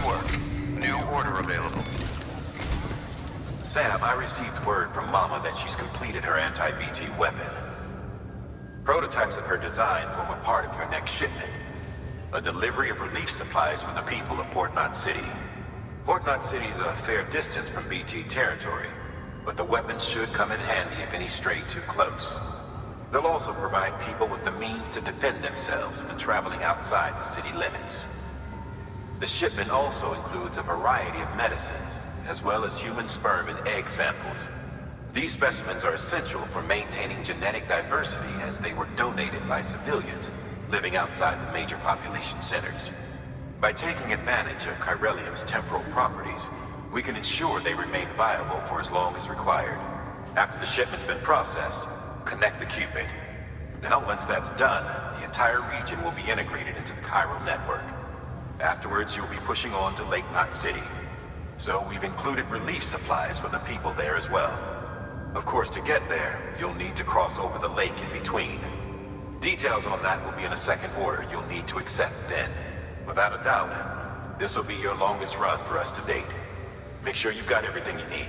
work. New order available. Sam, I received word from Mama that she's completed her anti-BT weapon. Prototypes of her design form a part of your next shipment. A delivery of relief supplies for the people of Port Knot City. Port Knot City is a fair distance from BT territory, but the weapons should come in handy if any stray too close. They'll also provide people with the means to defend themselves when traveling outside the city limits. The shipment also includes a variety of medicines, as well as human sperm and egg samples. These specimens are essential for maintaining genetic diversity as they were donated by civilians living outside the major population centers. By taking advantage of chiralium's temporal properties, we can ensure they remain viable for as long as required. After the shipment's been processed, connect the Cupid. Now, once that's done, the entire region will be integrated into the chiral network. Afterwards, you'll be pushing on to Lake Knot City. So we've included relief supplies for the people there as well. Of course, to get there, you'll need to cross over the lake in between. Details on that will be in a second order you'll need to accept then. Without a doubt, this will be your longest run for us to date. Make sure you've got everything you need.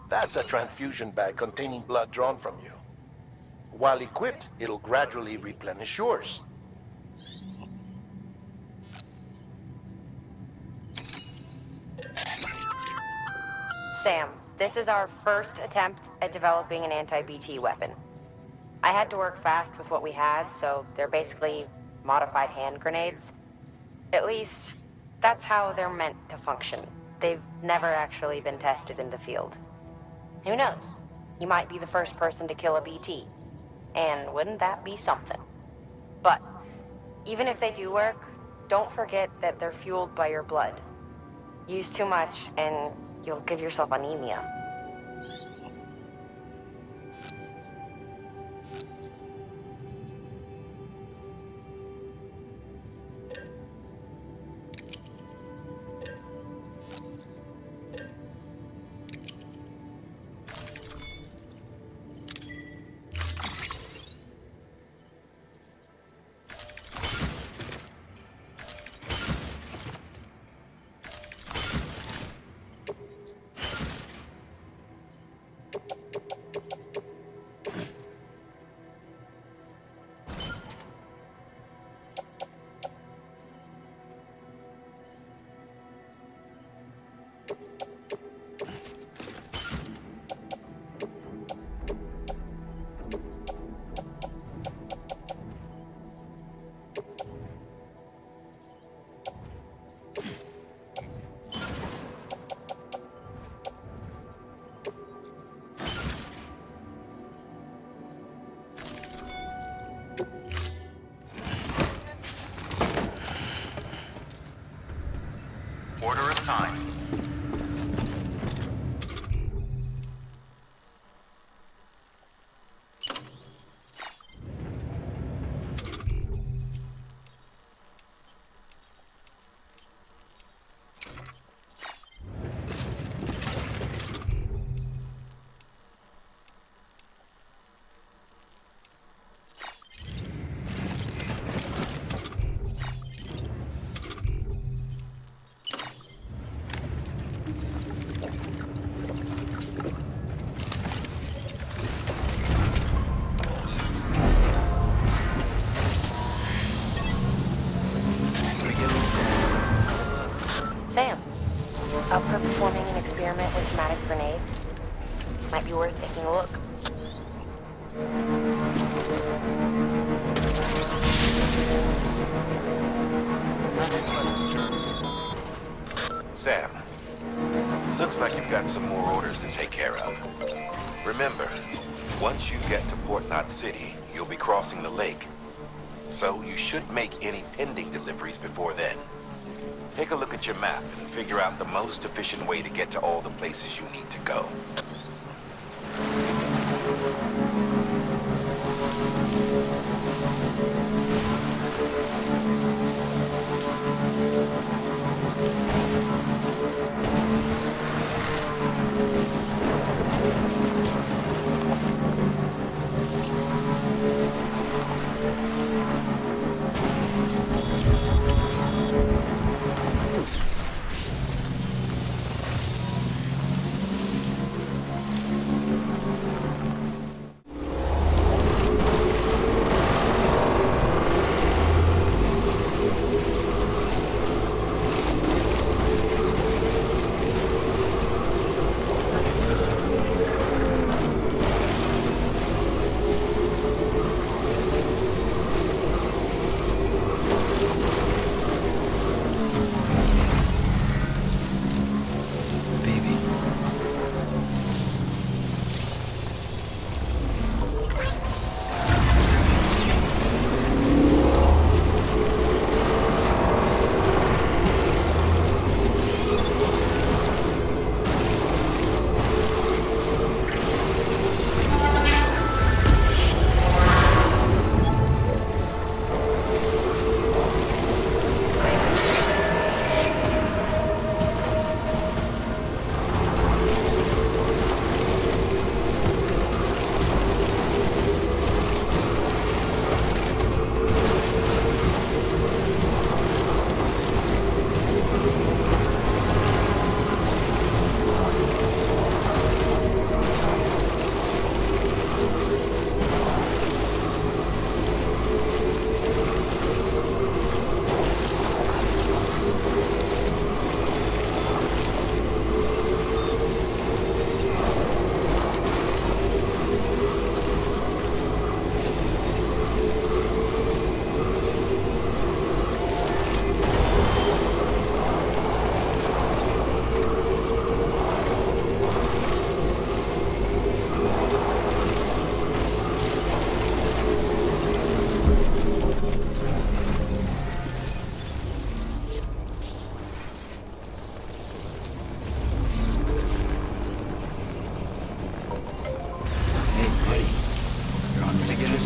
That's a transfusion bag containing blood drawn from you. While equipped, it'll gradually replenish yours. Sam, this is our first attempt at developing an anti-BT weapon. I had to work fast with what we had, so they're basically modified hand grenades. At least, that's how they're meant to function. They've never actually been tested in the field. Who knows? You might be the first person to kill a BT. And wouldn't that be something? But, even if they do work, don't forget that they're fueled by your blood. Use too much, and you'll give yourself anemia. Order assigned. Sam, up for performing an experiment with pneumatic grenades? Might be worth taking a look. Sam, looks like you've got some more orders to take care of. Remember, once you get to Port Knot City, you'll be crossing the lake. So you should make any pending deliveries before then. Take a look at your map and figure out the most efficient way to get to all the places you need to go.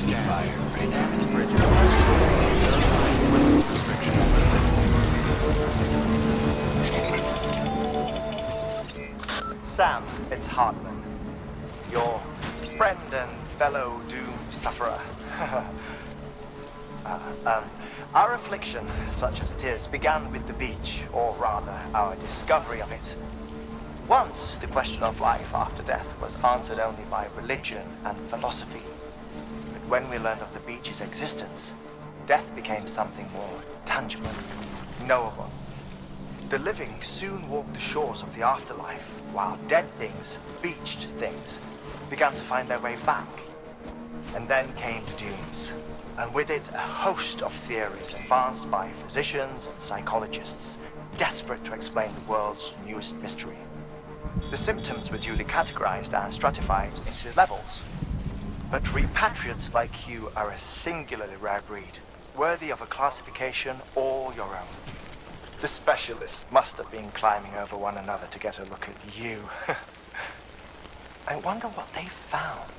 Ceasefire. Damaged bridges. Verifying weapons restrictions lifted. Sam, it's Hartman. Your friend and fellow doom sufferer. Our affliction, such as it is, began with the beach, or rather, our discovery of it. Once, the question of life after death was answered only by religion and philosophy. But when we learned of the beach's existence, death became something more tangible, knowable. The living soon walked the shores of the afterlife, while dead things, beached things, began to find their way back. And then came the dooms, and with it a host of theories advanced by physicians and psychologists, desperate to explain the world's newest mystery. The symptoms were duly categorized and stratified into levels. But repatriates like you are a singularly rare breed, worthy of a classification all your own. The specialists must have been climbing over one another to get a look at you. I wonder what they found.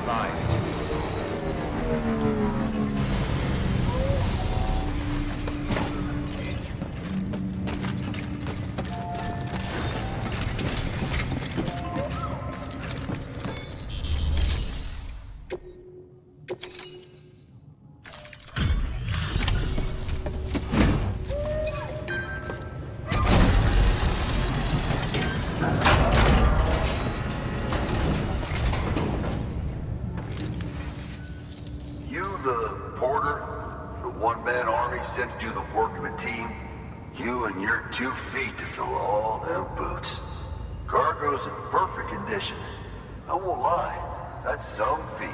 advised. The porter, the one-man army sent to do the work of a team. You and your 2 feet to fill all them boots. Cargo's in perfect condition. I won't lie, that's some feat.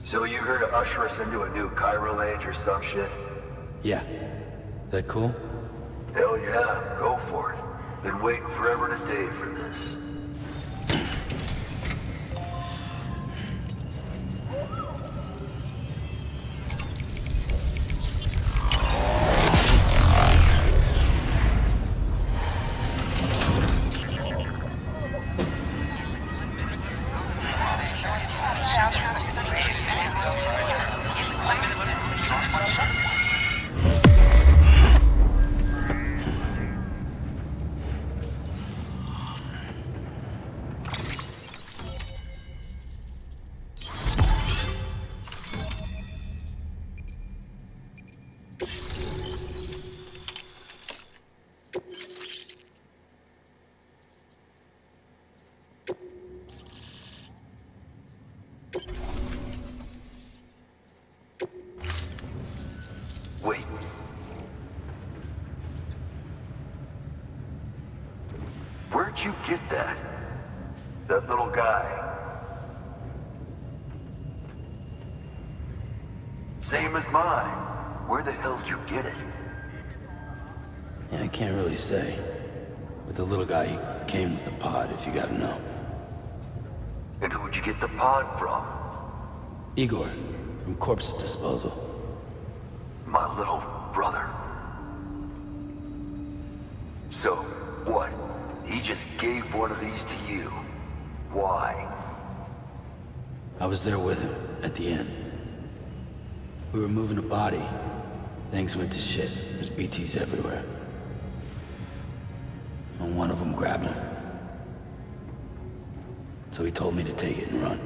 So you here to usher us into a new chiral age or some shit? Yeah. That cool? Hell yeah, go for it. Been waiting forever and a day for this. Wait. Where'd you get that? That little guy? Same as mine. Where the hell did you get it? Yeah, I can't really say. With the little guy, he came with the pod, if you gotta know. And who'd you get the pod from? Igor, from Corpse Disposal. My little brother. So, what? He just gave one of these to you. Why? I was there with him, at the end. We were moving a body. Things went to shit. There's BTs everywhere. And one of them grabbed him. So he told me to take it and run.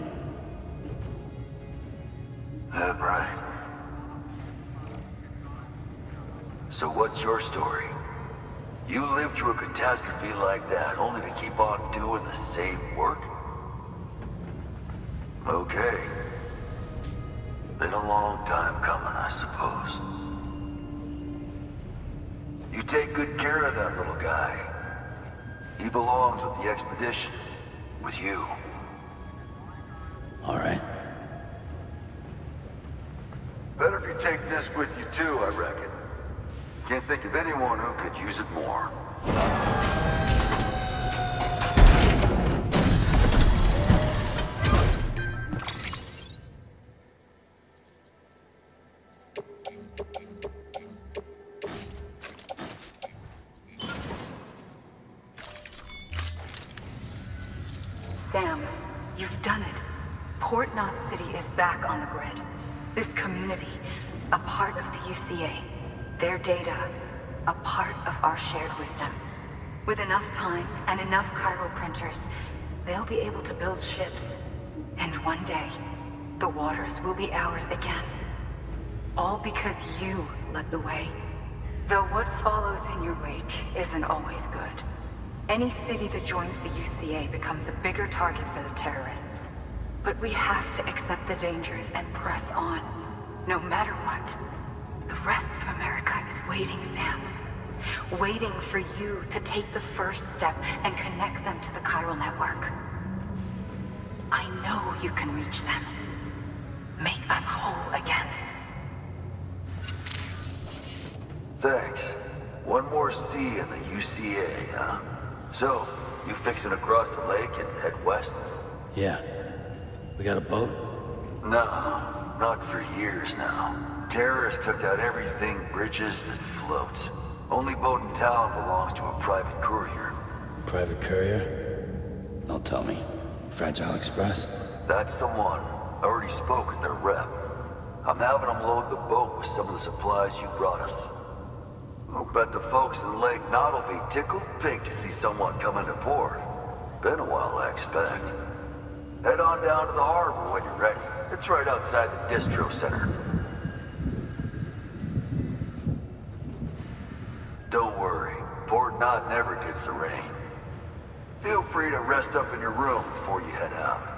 That right. So what's your story? You lived through a catastrophe like that, only to keep on doing the same work? Okay. Been a long time coming, I suppose. You take good care of that little guy. He belongs with the expedition. With you. All right. Better if you take this with you too, I reckon. Can't think of anyone who could use it more. Sam, you've done it. Port Knot City is back on the grid. This community, a part of the UCA. Their data, a part of our shared wisdom. With enough time and enough chiral printers, they'll be able to build ships. And one day, the waters will be ours again. All because you led the way. Though what follows in your wake isn't always good. Any city that joins the UCA becomes a bigger target for the terrorists. But we have to accept the dangers and press on, no matter what. The rest of America is waiting, Sam. Waiting for you to take the first step and connect them to the chiral network. I know you can reach them. Make us whole again. Thanks. One more C in the UCA, huh? So, you fixing to cross the lake and head west? Yeah. We got a boat? No, not for years now. Terrorists took out everything bridges that floats. Only boat in town belongs to a private courier. Private courier? Don't tell me. Fragile Express? That's the one. I already spoke with their rep. I'm having them load the boat with some of the supplies you brought us. I'll bet the folks in Lake Knot will be tickled pink to see someone come into port. Been a while, I expect. Head on down to the harbor when you're ready. It's right outside the distro center. Don't worry, Port Knot never gets the rain. Feel free to rest up in your room before you head out.